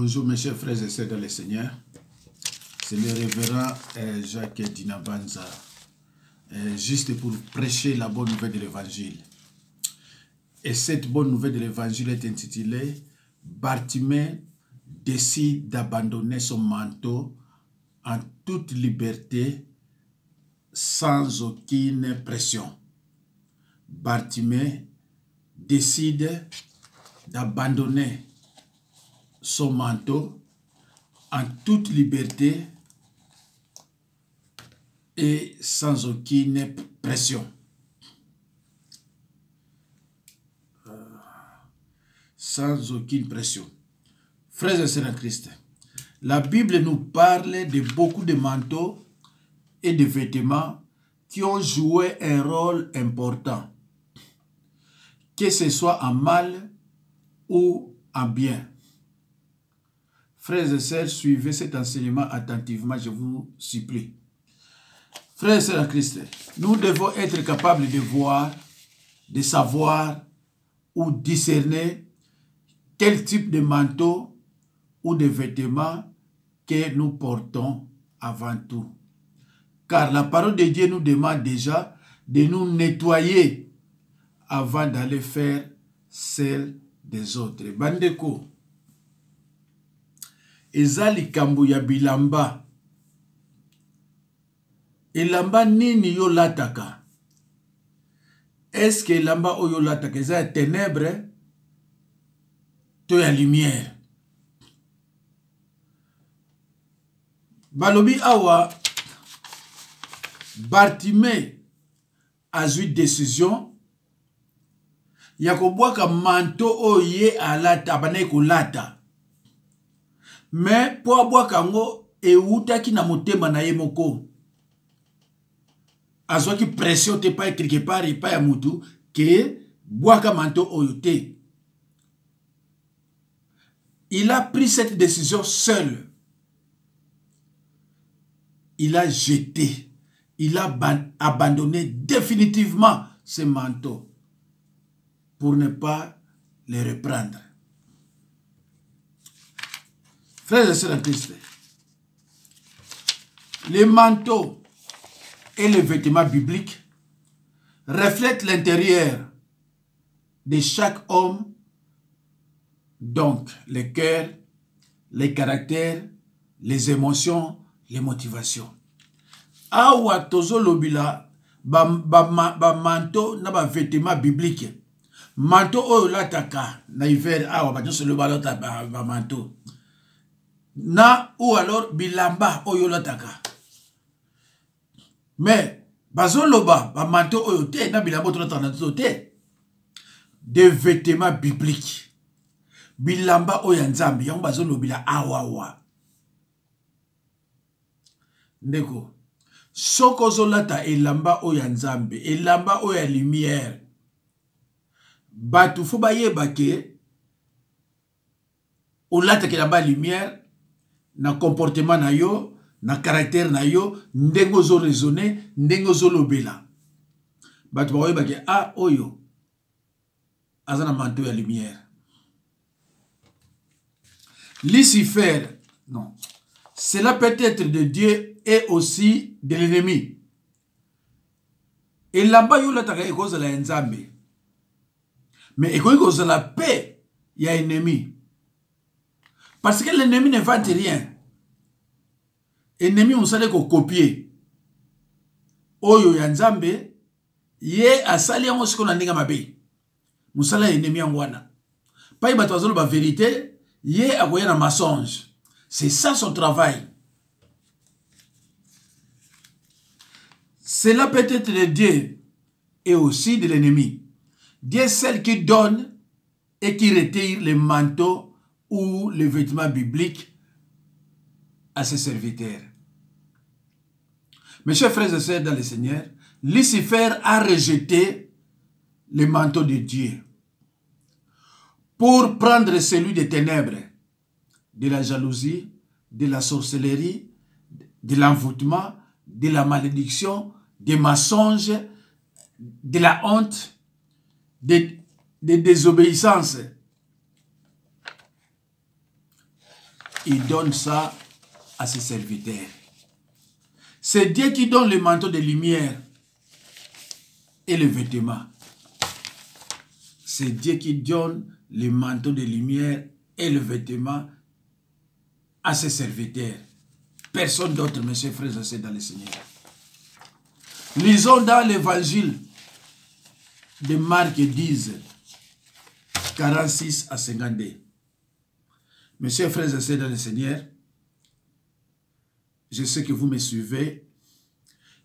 Bonjour mes chers frères et sœurs dans le Seigneur. C'est le révérend Jacques Dinabanza, juste pour prêcher la bonne nouvelle de l'évangile. Et cette bonne nouvelle de l'évangile est intitulée « Bartimée décide d'abandonner son manteau en toute liberté, sans aucune pression. » Bartimée décide d'abandonner son manteau en toute liberté et sans aucune pression. Sans aucune pression. Frères et sœurs en Christ, la Bible nous parle de beaucoup de manteaux et de vêtements qui ont joué un rôle important, que ce soit en mal ou en bien. Frères et sœurs, suivez cet enseignement attentivement, je vous supplie. Frères et sœurs en Christ, nous devons être capables de voir, de savoir ou discerner quel type de manteau ou de vêtements que nous portons avant tout. Car la parole de Dieu nous demande déjà de nous nettoyer avant d'aller faire celle des autres. Bandeko, eza likambo ya bilamba. Elamba nini yo lataka? Est-ce que elamba oyo lataka eza ya ténèbres to ya lumière? Balobi awa Bartimée azwi décision ya kobwaka manteau oye alata abandaki kolata. Mais po abwaka ngo eutaki na motema na ye moko. Azwaki pression te pa quelque part et pa ya mutu ke bwaka manteau oyo te. Il a pris cette décision seul. Il a jeté, il a abandonné définitivement ce manteau pour ne pas les reprendre. Frères et sœurs en Christ, les manteaux et les vêtements bibliques reflètent l'intérieur de chaque homme, donc les cœurs, les caractères, les émotions, les motivations. Awa tozo lobila ba manteau na ba vêtements bibliques. Manteau oyo lataka na hiver awa ba nyonso loba lota ba manteau. Na ou alors bilamba oyo lataka. Mais bazo loba ba manteau oyo te na bilamba to lataka na te. Des vêtements bibliques. Bilamba oyo nzambe yango bazo lobila awa. Ndeko, soko zolata elamba oya nzambe, elamba oya lumière. Batu fo bayeba ke olata kelamba lumière na comportement na yo, na caractère na yo, ndengo zo raisonner, ndengo zo lobela. Batu bayeba ke oyo azana manteau ya lumière. Lucifer, non. Cela peut être de Dieu et aussi de l'ennemi. Et là-bas, il y a cause de l'enzambe. Mais il y a cause de la paix, il y a ennemi. Parce que l'ennemi ne vante rien. L'ennemi, on sait qu'on copie. Oyo ya nzambe, ye asali yango siko na ndinga mabe. Musala ennemi yangoana. Pa iba toazolo ba vérité, ye akoya na mensonge. C'est ça son travail. Cela peut être de Dieu et aussi de l'ennemi. Dieu est celle qui donne et qui retire les manteaux ou les vêtements bibliques à ses serviteurs. Mes chers frères et sœurs dans le Seigneur, Lucifer a rejeté les manteaux de Dieu pour prendre celui des ténèbres, de la jalousie, de la sorcellerie, de l'envoûtement, de la malédiction, des mensonges, de la honte, de désobéissance. il donne ça à ses serviteurs. C'est Dieu qui donne le manteau de lumière et le vêtement. C'est Dieu qui donne le manteau de lumière et le vêtement à ses serviteurs. Personne d'autre, mes chers frères et sœurs dans le Seigneur. Lisons dans l'évangile de Marc 10, 46 à 52. Mes chers frères et sœurs dans le Seigneur, je sais que vous me suivez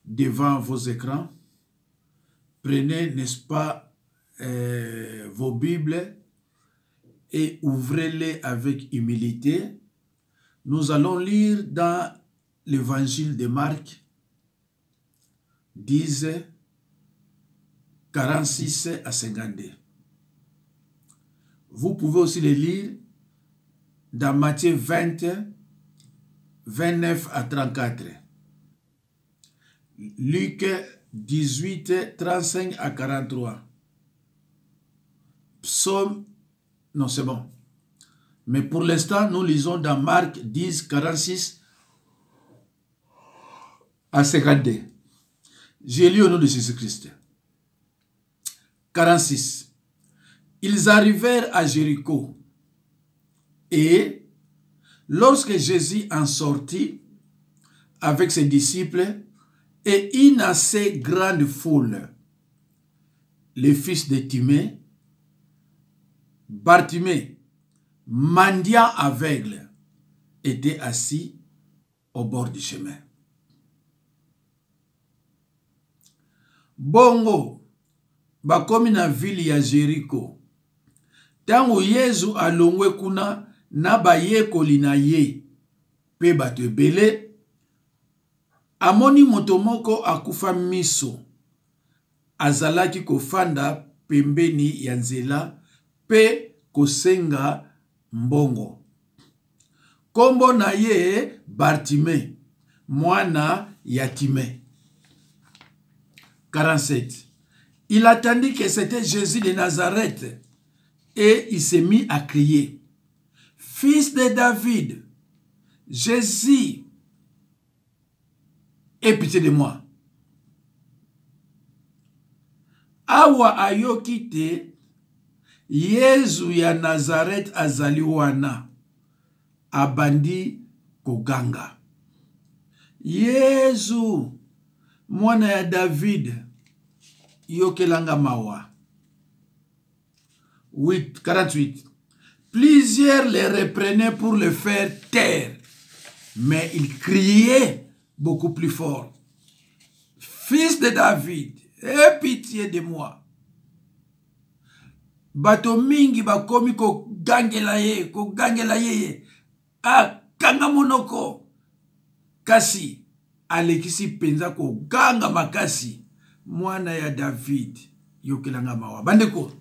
devant vos écrans. Prenez, n'est-ce pas, vos Bibles et ouvrez-les avec humilité. Nous allons lire dans l'évangile de Marc 10, 46 à 52. Vous pouvez aussi les lire dans Matthieu 20, 29 à 34. Luc 18, 35 à 43. Psaume, non c'est bon. Mais pour l'instant, nous lisons dans Marc 10, 46 à 52. J'ai lu au nom de Jésus-Christ. 46. Ils arrivèrent à Jéricho. Et lorsque Jésus en sortit avec ses disciples et une assez grande foule, le fils de Timée, Bartimée, mendiant aveugle, était assis au bord du chemin. Bongo, bakomi na ville ya Jericho. Tango Yesu alongwe kuna na bayekoli na ye, pe bato ebele, amoni moto moko akufa miso, azalaki kofanda pembeni ya nzela, pe kosenga mbongo. Kombo na ye Bartimée, mwana ya Timée. 47. Il attendit que c'était Jésus de Nazareth et il s'est mis à crier: Fils de David, Jésus, aie pitié de moi. Awa ayoki te, Yesu ya Nazareth azali wana, abandi koganga. Yesu, mwana ya David, yokelanga mawa. 48. Plusieurs les reprenaient pour le faire taire, mais il criait beaucoup plus fort: Fils de David, aie pitié de moi. Bato mingi bakomi ko gangela ye, kanga monoko. Kasi, alekisi penza ko ganga makasi, mwana ya David, yokelanga mawa. Bandeko,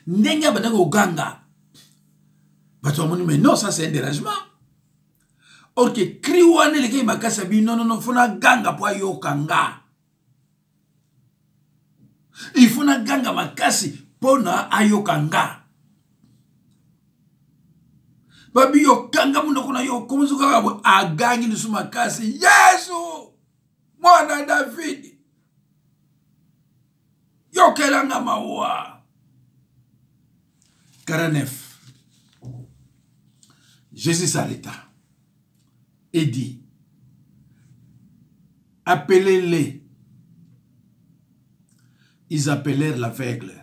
ndenge bandeko ganga. Bato amoni, mais non, ça c'est un dérangement. Ok, cri wane leke makasi abi, non, fona ganga po yokanga. Il faut na ganga makasi pona ayokanga. Babi yokanga munoko na yo komuzuka kabo agangi nusu makasi. Yesu, mwana David, yokelanga mawa. 49. Jésus s'arrêta et dit: Appelez-les. Ils appelèrent l'aveugle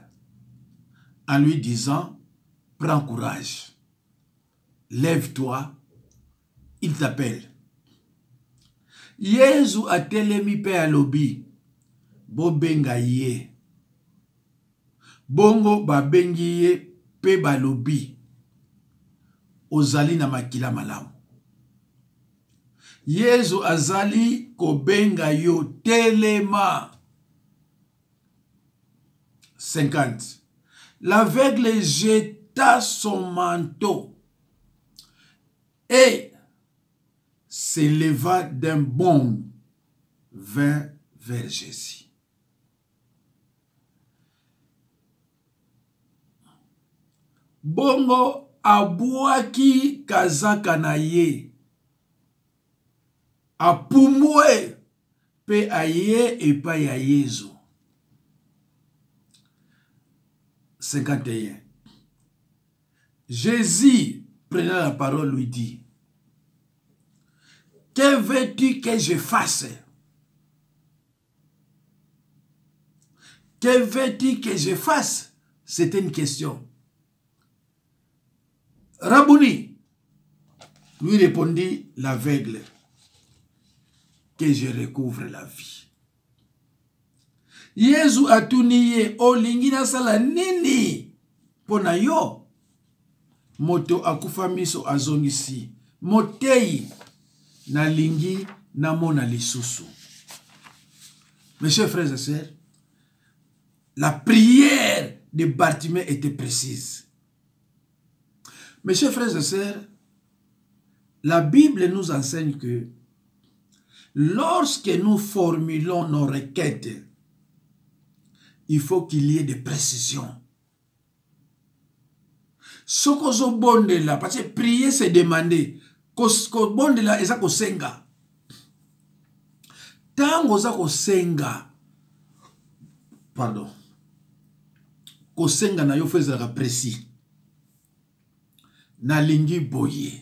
en lui disant: Prends courage, lève-toi, il t'appelle. Yesu atelemi pe alobi: Bobenga ye. Bongo babengi ye pe balobi: Ozali na makila malamu. Yesu azali kobenga yo, telema. 50. L'aveugle jeta son manteau et s'éleva d'un bond vers Jésus. Bongo abwaki kazaka na ye apumue pe aye epai ya Yesu. 51. Jésus, prenant la parole, lui dit, que veux-tu que je fasse? Que veux-tu que je fasse? C'était une question. Rabouni, lui répondit l'aveugle, que je recouvre la vie. Yesu atuniye olingi nasala nini pona yo? Moto akufa miso azongisi, motei nalingi namona lisusu. Mes chers frères et sœurs, la prière de Bartimée était précise. Mes chers frères et sœurs, la Bible nous enseigne que lorsque nous formulons nos requêtes, il faut qu'il y ait des précisions. Ce qu'on se bonde là, parce que prier c'est demander. Ko bonde là, eza ko senga. Tango za ko senga. Pardon. Ko senga na yo fezaka précis. Na lingi boye.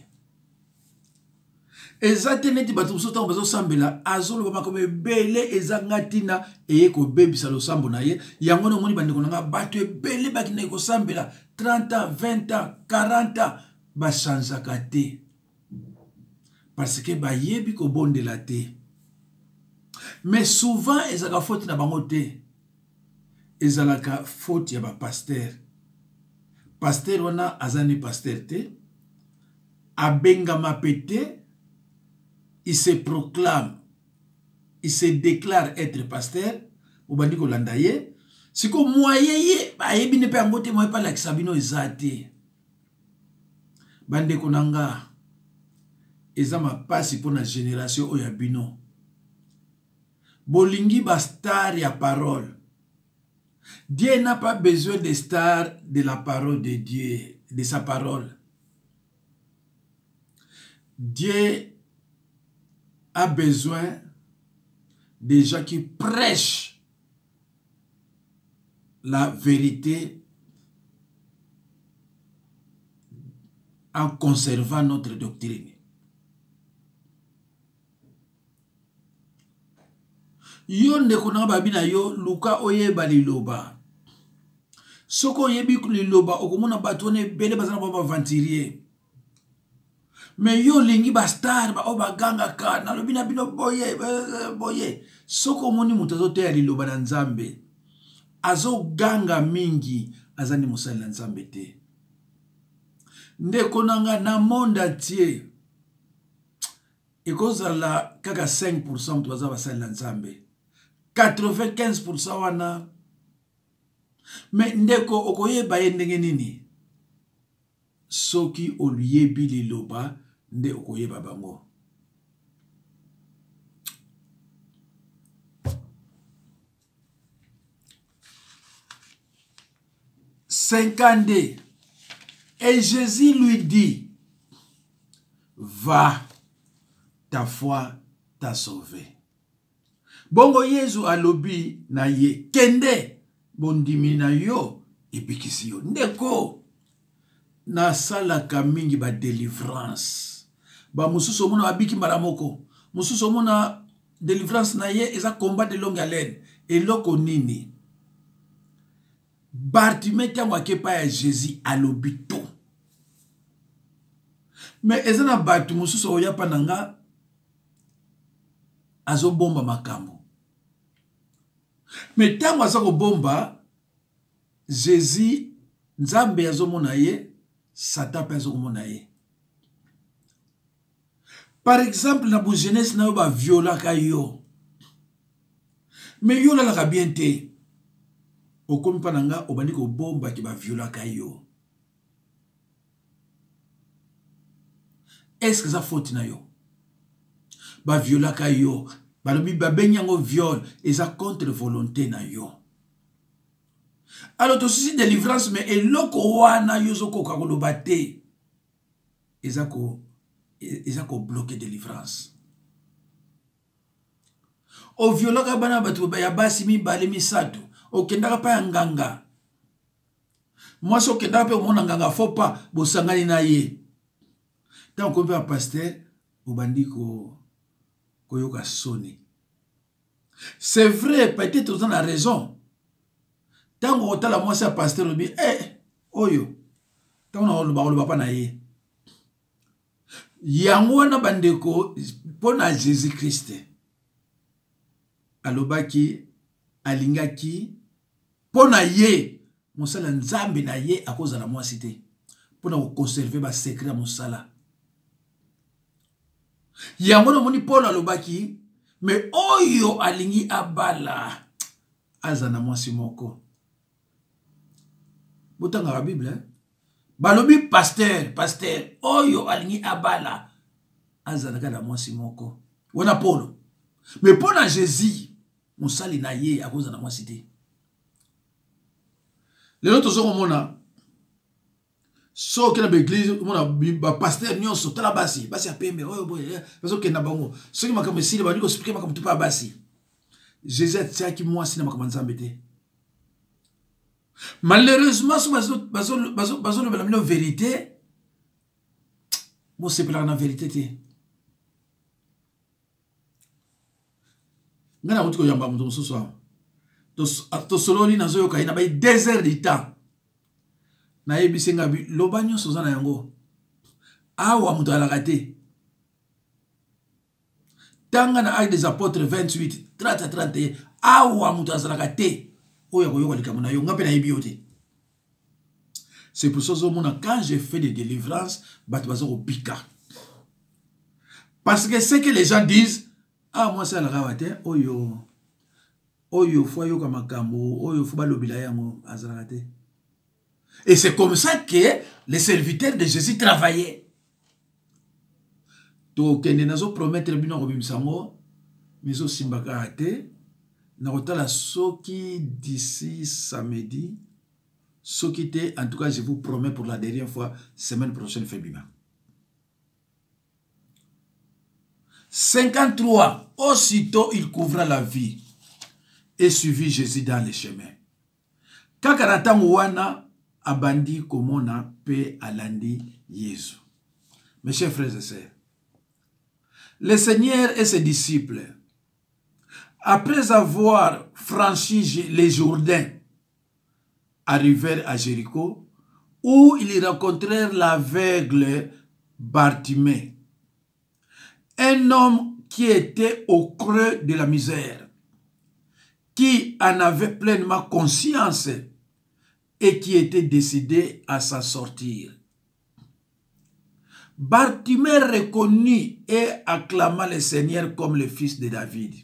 Eza teneti batu sota bazo sambela azolo ba comme bele eza ngatina eye ko bebisa lo sambo na ye yango no moni bande konanga batu ebele bakina ko sambela 30 ans 20 ans 40 ans ba chanzaka te parce que ba yebi ko bonde la te. Mais souvent ezaka faute na bango te, ezalaka faute ya ba pasteur. Pasteur wana azani pasteur te, abenga mapete. Il se proclame, il se déclare être pasteur, ou bandi ko landaye. Si ko moyeye, ba yebi ne pe angote moye pa la kisabino ezate. Bande konanga, ezama pasi pour la génération oyabino. Bolingi ba star ya parole. Dieu n'a pas besoin de stars de la parole de Dieu, de sa parole. Dieu a besoin de gens qui prêchent la vérité en conservant notre doctrine. Yo ndeko na babina yo luka oyeba liloba. Soko yebi liloba okomona batone bele bazana baba venturier. Mais yo lingi ba star ba oba ganga ka na lobina bino boye boye. Soko moni mutazo te ya liloba na Nzambe. Azo ganga mingi azani musali na Nzambe te. Ndeko nanga na monde entier. Ekozala kaka 5% tuwaza basali na Nzambe. 95% wana. Mais ndeko okoyeba ye ndenge nini? Soki oliyebi liloba nde okoyeba bango. Et Jésus lui dit, va, ta foi t'a sauvé. Bongo Yesu alobi na ye, kende, bondimi na yo, ebikisi yo. Ndeko, na salaka mingi ba délivrance. Ba mususu mona abiki maramoko. Mususu mona délivrance na ye, eza combat de longue haleine. Eloko nini? Bartimée tango akepa ya Jésus alobi to. Mais ezana batu mususu oya pananga azo bomba makambo. Mais tango azako bomba Jésus Nzambe azo mona ye, Satan pe azo mona ye. Par exemple na bu jeunesse na yo ba viola ka yo. Mais yo la bien te. Okomi pananga obandi ko bomba ki ba viola ka yo. Est-ce que ça faute na yo? Ba viola ka yo, ba lobi ba benyango viol, et ça contre volonté na yo. Alors to souci délivrance mais eloko wana yo zoko ka kolobate. ils ont bloqué délivrance. Au violaka bana batu ya basi mibale misato, au kendaka pa ya nganga. Moi so kendaka pe omona nganga faut pas bosangani na ye. Tant qu'on peut un pasteur, au bandi ko yoka soni. C'est vrai, peut-être vous en avez raison. Tant qu'on a la moi c'est un pasteur, on dit oyo. Tant on a pas na ye. Yango na bandeko pona Jésus-Christ. Alobaki alingaki pona ye mosala nzambe na ye à cause de la moi cité. Pona conserver ba secret mosala. Yango na moni Paul alobaki mais oyo alingi abala azana mwasi moko. Botanga la Bible hein? Balobi pasteur oyo alingi abala azana kana mwasi moko. Wana Paul. Mais pour na Jésus mosali na ye à cause de la mwasi te. Les autres sont mona so que na l'église mona ba pasteur nyonso tala basi a pembe oyo boye parce que na bango ceux qui makambo sile ba ndiko expliquer makambo tout pas basi. Jésus a qui moi sina makambo nzambe te. Malheureusement so bazo la vérité bon c'est pas la vérité te. Ngana utiko yamba muto mususu to sololi na zoyo kaina ba 2 heures de temps. Na yebisi ngabi lobanyo sozana yango awa muto alakate tanga na acte des apôtres 28 30 31 awa muto azalakate oya koyoka likambo na yo ngape na yebi yote. C'est pour ça que quand je fais des délivrances bato pika parce que ce que les gens disent moi c'est la ravate oyo fo yoka makambo oyo fo balobila yango azalakate. Et c'est comme ça que les serviteurs de Jésus travaillaient. Donc, nous avons promis que nous avons mais aussi la soki d'ici samedi, soki te, en tout cas, je vous promets pour la dernière fois, semaine prochaine, Fébima. 53, aussitôt il couvra la vie et suivit Jésus dans les chemins. Quand wana abandi komona pe alandi Jésus. Mes chers frères et sœurs, le Seigneur et ses disciples, après avoir franchi les Jourdains, arrivèrent à Jéricho, où ils rencontrèrent l'aveugle Bartimée, un homme qui était au creux de la misère, qui en avait pleinement conscience et qui était décidé à s'en sortir. Bartimée reconnut et acclama le Seigneur comme le fils de David.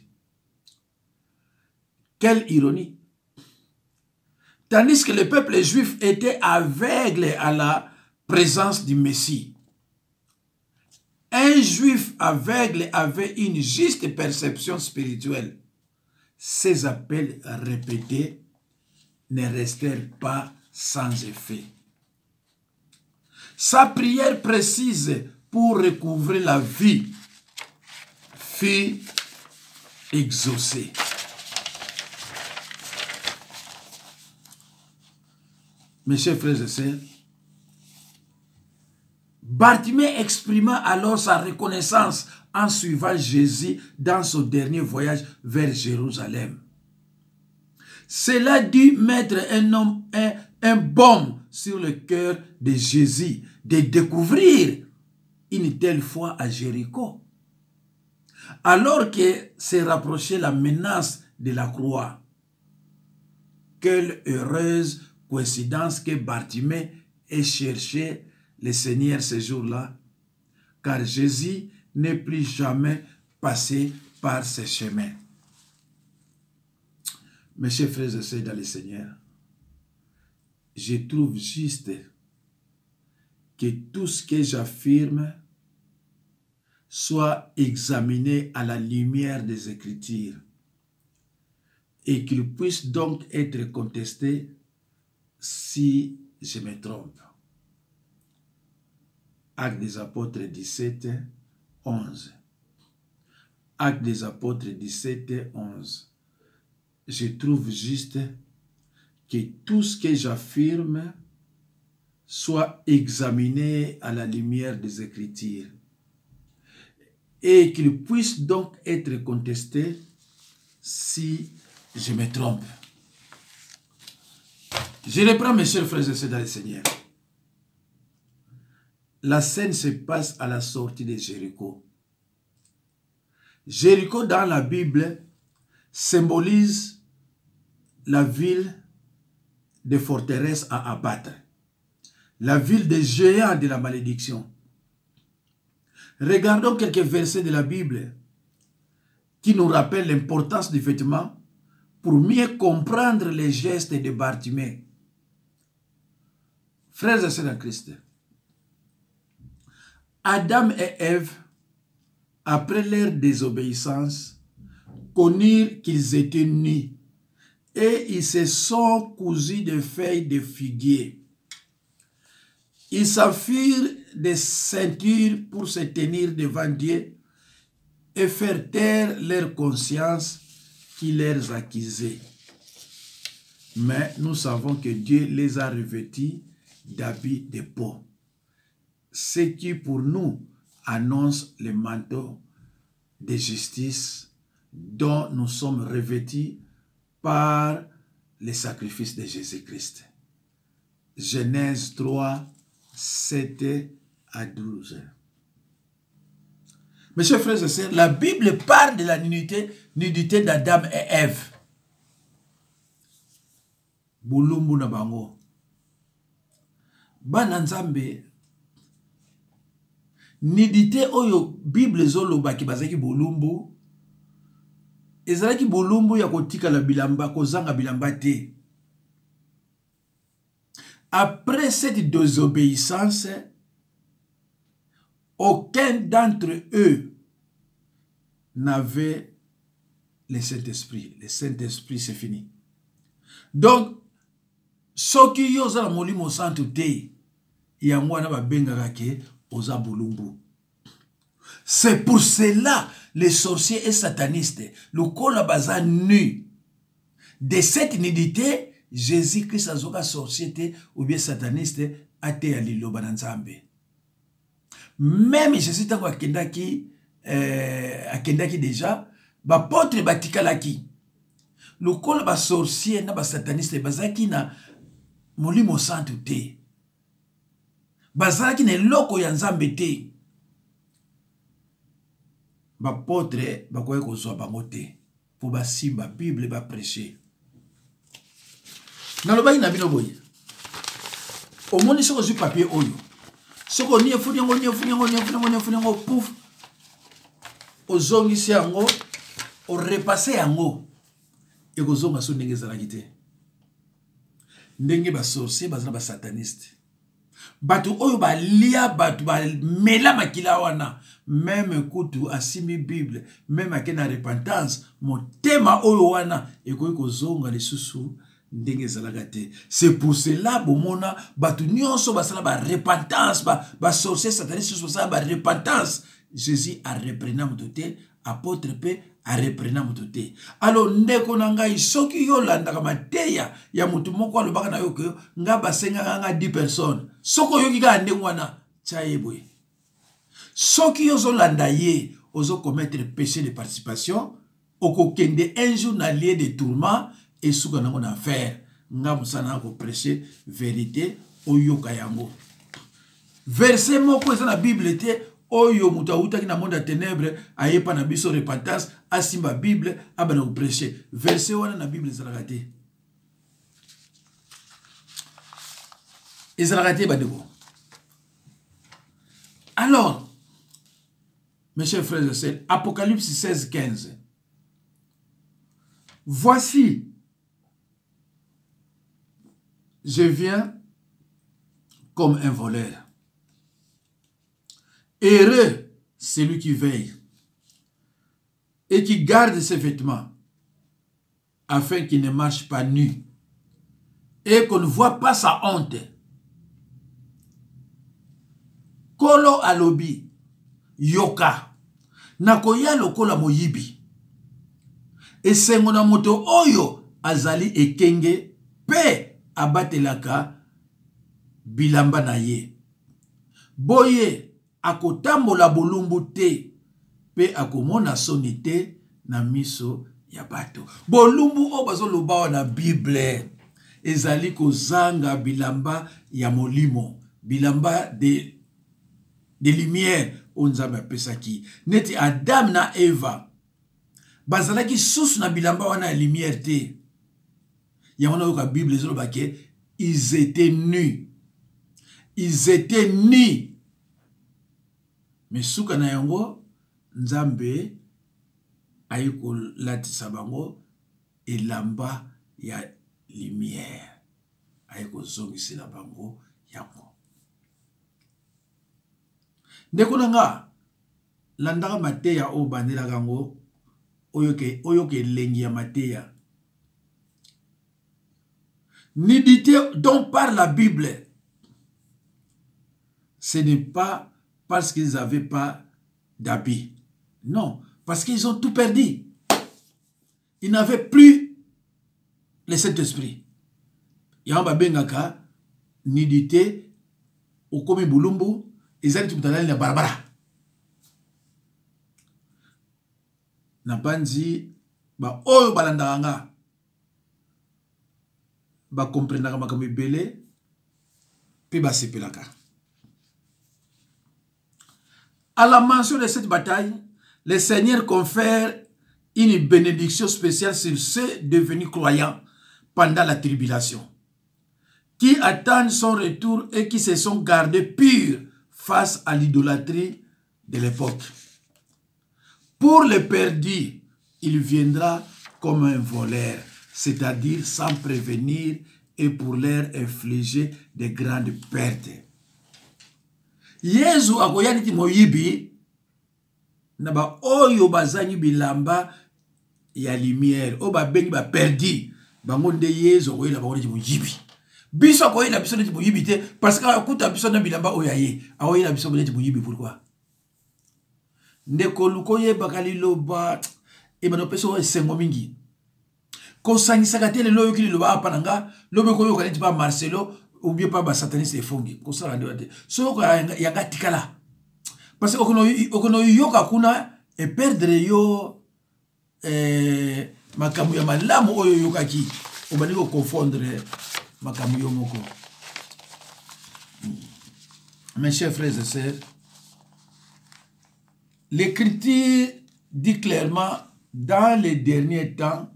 Quelle ironie! Tandis que le peuple juif était aveugle à la présence du Messie. Un juif aveugle avait une juste perception spirituelle. Ces appels répétés ne restèrent pas sans effet. Sa prière précise pour recouvrer la vie fut exaucée. Mes chers frères et sœurs, Bartimée exprima alors sa reconnaissance en suivant Jésus dans son dernier voyage vers Jérusalem. Cela dut mettre un baume sur le cœur de Jésus de découvrir une telle foi à Jéricho. Alors que s'est rapprochée la menace de la croix. Quelle heureuse coïncidence que Bartimée ait cherché le Seigneur ce jour-là, car Jésus n'est plus jamais passé par ce chemin. Mes chers frères et sœurs dans le Seigneur, je trouve juste que tout ce que j'affirme soit examiné à la lumière des Écritures et qu'il puisse donc être contesté si je me trompe. Actes des Apôtres 17, 11. Actes des Apôtres 17, 11. Je trouve juste que tout ce que j'affirme soit examiné à la lumière des Écritures et qu'il puisse donc être contesté si je me trompe. Je reprends mes chers frères et sœurs dans le Seigneur. La scène se passe à la sortie de Jéricho. Jéricho dans la Bible symbolise la ville des forteresses à abattre, la ville des géants de la malédiction. Regardons quelques versets de la Bible qui nous rappellent l'importance du vêtement pour mieux comprendre les gestes de Bartimée. Frères et sœurs en Christ, Adam et Ève, après leur désobéissance, connurent qu'ils étaient nus et ils se sont cousus de feuilles de figuier. Ils s'enfuirent des ceintures pour se tenir devant Dieu et faire taire leur conscience qui les accusait. Mais nous savons que Dieu les a revêtis d'habits de peau, ce qui pour nous annonce le manteau de justice dont nous sommes revêtis par le sacrifice de Jésus-Christ. Genèse 3, 7 à 12. Mes chers frères et sœurs, la Bible parle de la nudité d'Adam et Ève. Bulumbu na bango. Bana Nzambe, nudité oyo Bible zoloba ki bazaki bulumbu, ezalaki bulumbu ya kotika la bilamba, kozanga bilamba te. Après cette désobéissance, aucun d'entre eux n'avait le Saint-Esprit. Le Saint-Esprit, c'est fini. Donc, ce qui y a molimo santo te, yangwana ba bengaka ke oza bulumbu. C'est pour cela les sorciers et satanistes, le kola baza nu. De cette nudité, Jésus-Christ azoka sorcier ou bien sataniste ate ya liloba na Nzambe. Même Jésus tango akendaki déjà, ba potre batikalaki. Le kola ba sorcier na ba sataniste bazaki na molimo santo te. Bazaki ne loko ya Nzambe te. Ba potre bakoye kozwa bango te. Po ba simba Bible ba prêcher. Nalobai na bino boye. Omoni soko zu papier oyo. Soko ni efuni yango pouf. Ozongisi yango, o repasser yango. E kozonga so ndenge ezalaki te. Ndenge ba sorcier bazana ba sataniste. Batu oyo ba lia batu ba mela makila wana. Même kutu asimi Bible, même akena repentance, motema oyo wana ekoki kozonga lisusu ndenge ezalaka te. C'est pour cela bomona batu nyonso basala ba repentance, ba sorcier sataniste basala ba repentance. Jésus a reprenant motote, apôtre pe a reprenant motote. Alors ndeko na ngai soki yo landaka mateya ya mutu moko alobaka na yo ke nga basenga nga 10 personnes. Soko yo kika ndenge wana chayeboye. Soki yo zolanda ye ozo commettre péché de participation, oko kende un jour na lieu de tourment et souka nango na faire. Nga musana ko prêcher vérité oyoka yango. Verset moko eza na Bible te oyo mutu awutaki na monde ya ténèbres ayepa na biso repentance asimba Bible abana ko prêcher. Verset wana na Bible ezalaka te. Ezalaka te badeko. Alors, mes chers frères et sœurs, Apocalypse 16, 15. Voici, je viens comme un voleur. Heureux celui qui veille et qui garde ses vêtements, afin qu'il ne marche pas nu et qu'on ne voit pas sa honte. Kolo alobi yoka nakoya lokola moyibi esengo na moto oyo azali ekenge pe abatelaka bilamba na ye boye akotambola bolumbu te pe akomona soni te na miso ya bato. Bolumbu o bazoloba na Bible ezali kozanga bilamba ya molimo, bilamba de lumière onzamba pesaki. Neti Adam na Eva bazalaki susu na bilamba wana ya lumière te. Yamona yoka Bible ezoloba ke ils étaient nus. Ils étaient nus. Mais suka na yango Nzambe ayiko latisa bango elamba ya lumière. Ayiko zongisi la bango yango. Ndeko nanga landaka mateya o bandela gango oyoke lengi ya mateya. Nudité dont par la Bible, ce n'est pas parce qu'ils n'avaient pas d'habits. Non, parce qu'ils ont tout perdu. Ils n'avaient plus le Saint-Esprit. Yamba bengaka nudité okomi bulumbu ezali tutalali na barabara. Na banzi ba oyo balandanga ba comprendaka makambo ebele pe ba sepelaka. À la mention de cette bataille, le Seigneur confère une bénédiction spéciale sur ceux devenus croyants pendant la tribulation, qui attendent son retour et qui se sont gardés purs face à l'idolâtrie de l'époque. Pour les perdus, il viendra comme un voleur, c'est-à-dire sans prévenir et pour leur infliger de grandes pertes. Yesu akoyani ti moyibi na ba oyo bazangi bilamba ya lumière o ba bengi ba perdi bango nde Yesu akoyela ba ti moyibi biso akoyela biso ti moyibi te parce que akuta biso na bilamba oyaye akoyela biso ti moyibi. Pourquoi? Ndeko luko ye bakali loba e bano peso esengo mingi ko sangisaka te le loyo kili loba apananga lobe ko yoka ti ba Marcelo ou bien pas sataniste efongi ko sala ndewate so ko yanga tikala parce que okono yoka kuna e perdre yo makamu ya malamu oyo yoka ki obani ko confondre makamu yo moko. Mes chers frères et sœurs, l'Écriture dit clairement dans les derniers temps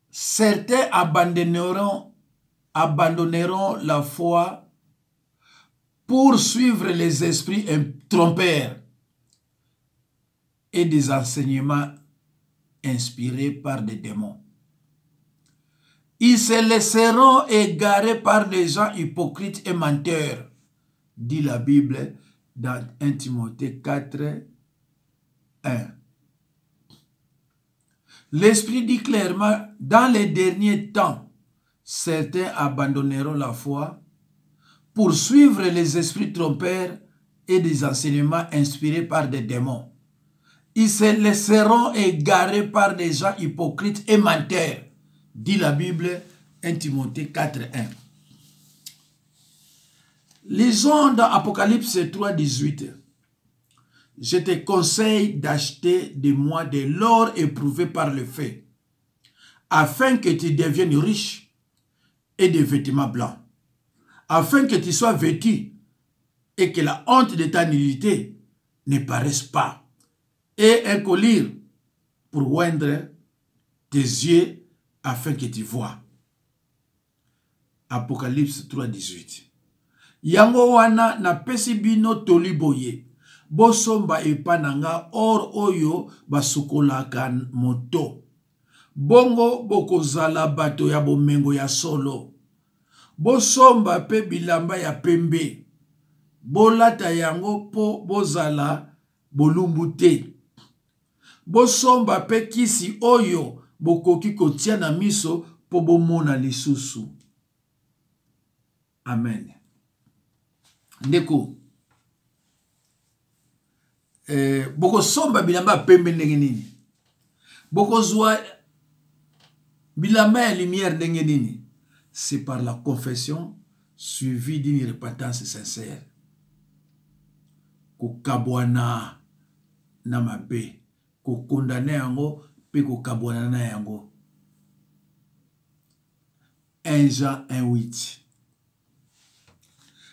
certains abandonneront la foi pour suivre les esprits trompeurs et des enseignements inspirés par des démons. Ils se laisseront égarer par des gens hypocrites et menteurs, dit la Bible dans 1 Timothée 4, 1. L'Esprit dit clairement, dans les derniers temps, certains abandonneront la foi pour suivre les esprits trompeurs et des enseignements inspirés par des démons. Ils se laisseront égarer par des gens hypocrites et menteurs, dit la Bible 1 Timothée 4, 1. Lisons dans Apocalypse 3, 18. Je te conseille d'acheter de moi de l'or éprouvé par le feu, afin que tu deviennes riche, et des vêtements blancs, afin que tu sois vêtu et que la honte de ta nudité ne paraisse pas, et un collier pour oindre tes yeux afin que tu vois. Apocalypse 3, 18. Yango wana na pesi bino toliboye, bosomba epananga or oyo basukolaka moto. Bongo bokozala bato ya bomengo ya solo. Bosomba pe bilamba ya pembe. Bolata yango po bozala bolumbu te. Bosomba pe kisi oyo bokoki kotia na miso po bomona lisusu. Amen. Ndeko, boko somba bilamba pembe ndenge nini, boko zwa bilamba ya lumière ndenge nini. C'est par la confession suivie d'une repentance sincère. Ko kabwana na mabe, ko condamner yango pe ko kabwana na yango. 1 Jean 1:8.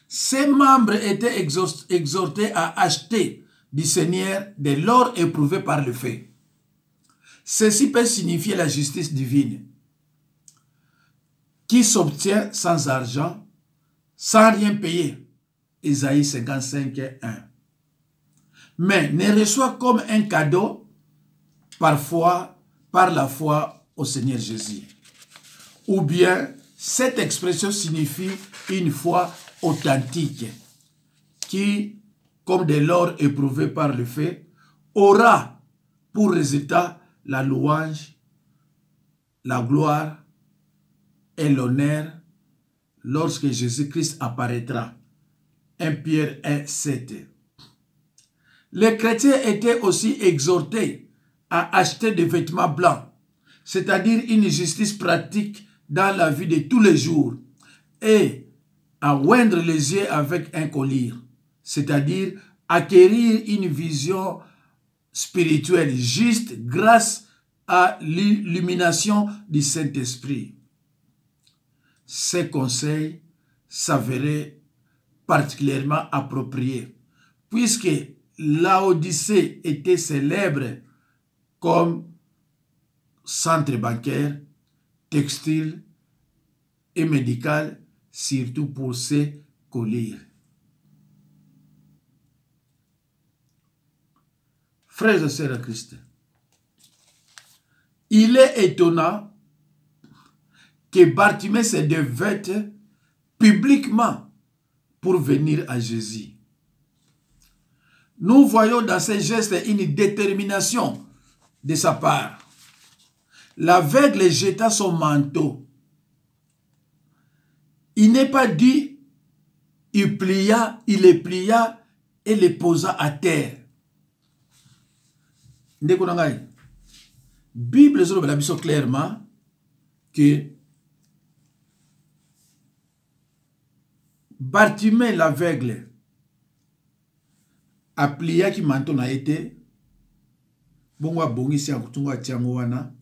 Ces membres étaient exhortés à acheter du Seigneur de l'or éprouvé par le feu. Ceci peut signifier la justice divine qui s'obtient sans argent, sans rien payer. Isaïe 55:1. Mais ne reçoit comme un cadeau parfois par la foi au Seigneur Jésus. Ou bien cette expression signifie une foi authentique qui, comme de l'or éprouvé par le feu, aura pour résultat la louange, la gloire et l'honneur lorsque Jésus-Christ apparaîtra. 1 Pierre 1:7. Les chrétiens étaient aussi exhortés à acheter des vêtements blancs, c'est-à-dire une justice pratique dans la vie de tous les jours, et à oindre les yeux avec un collier, c'est-à-dire acquérir une vision spirituelle juste grâce à l'illumination du Saint-Esprit. Ces conseils s'avéraient particulièrement appropriés, puisque Laodicée était célèbre comme centre bancaire, textile et médical, surtout pour ses colliers. Frères et sœurs en Christ, il est étonnant que Bartimée se dévête publiquement pour venir à Jésus. Nous voyons dans ces gestes une détermination de sa part. L'aveugle jeta son manteau. Il n'est pas dit, il les plia et les posa à terre. La Bible dit clairement que Bartimée l'aveugle a plié qui manteau na été bongo bongisi akutunga tiango wana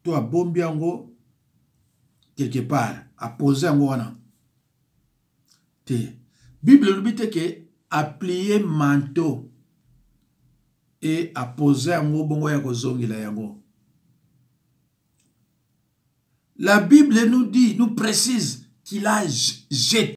to a bombiango quelque part a posé yango wana te. Bible dit que a plié manteau et a posé yango bongo ya kozongela yango. La Bible nous dit, nous précise qu'il a jeté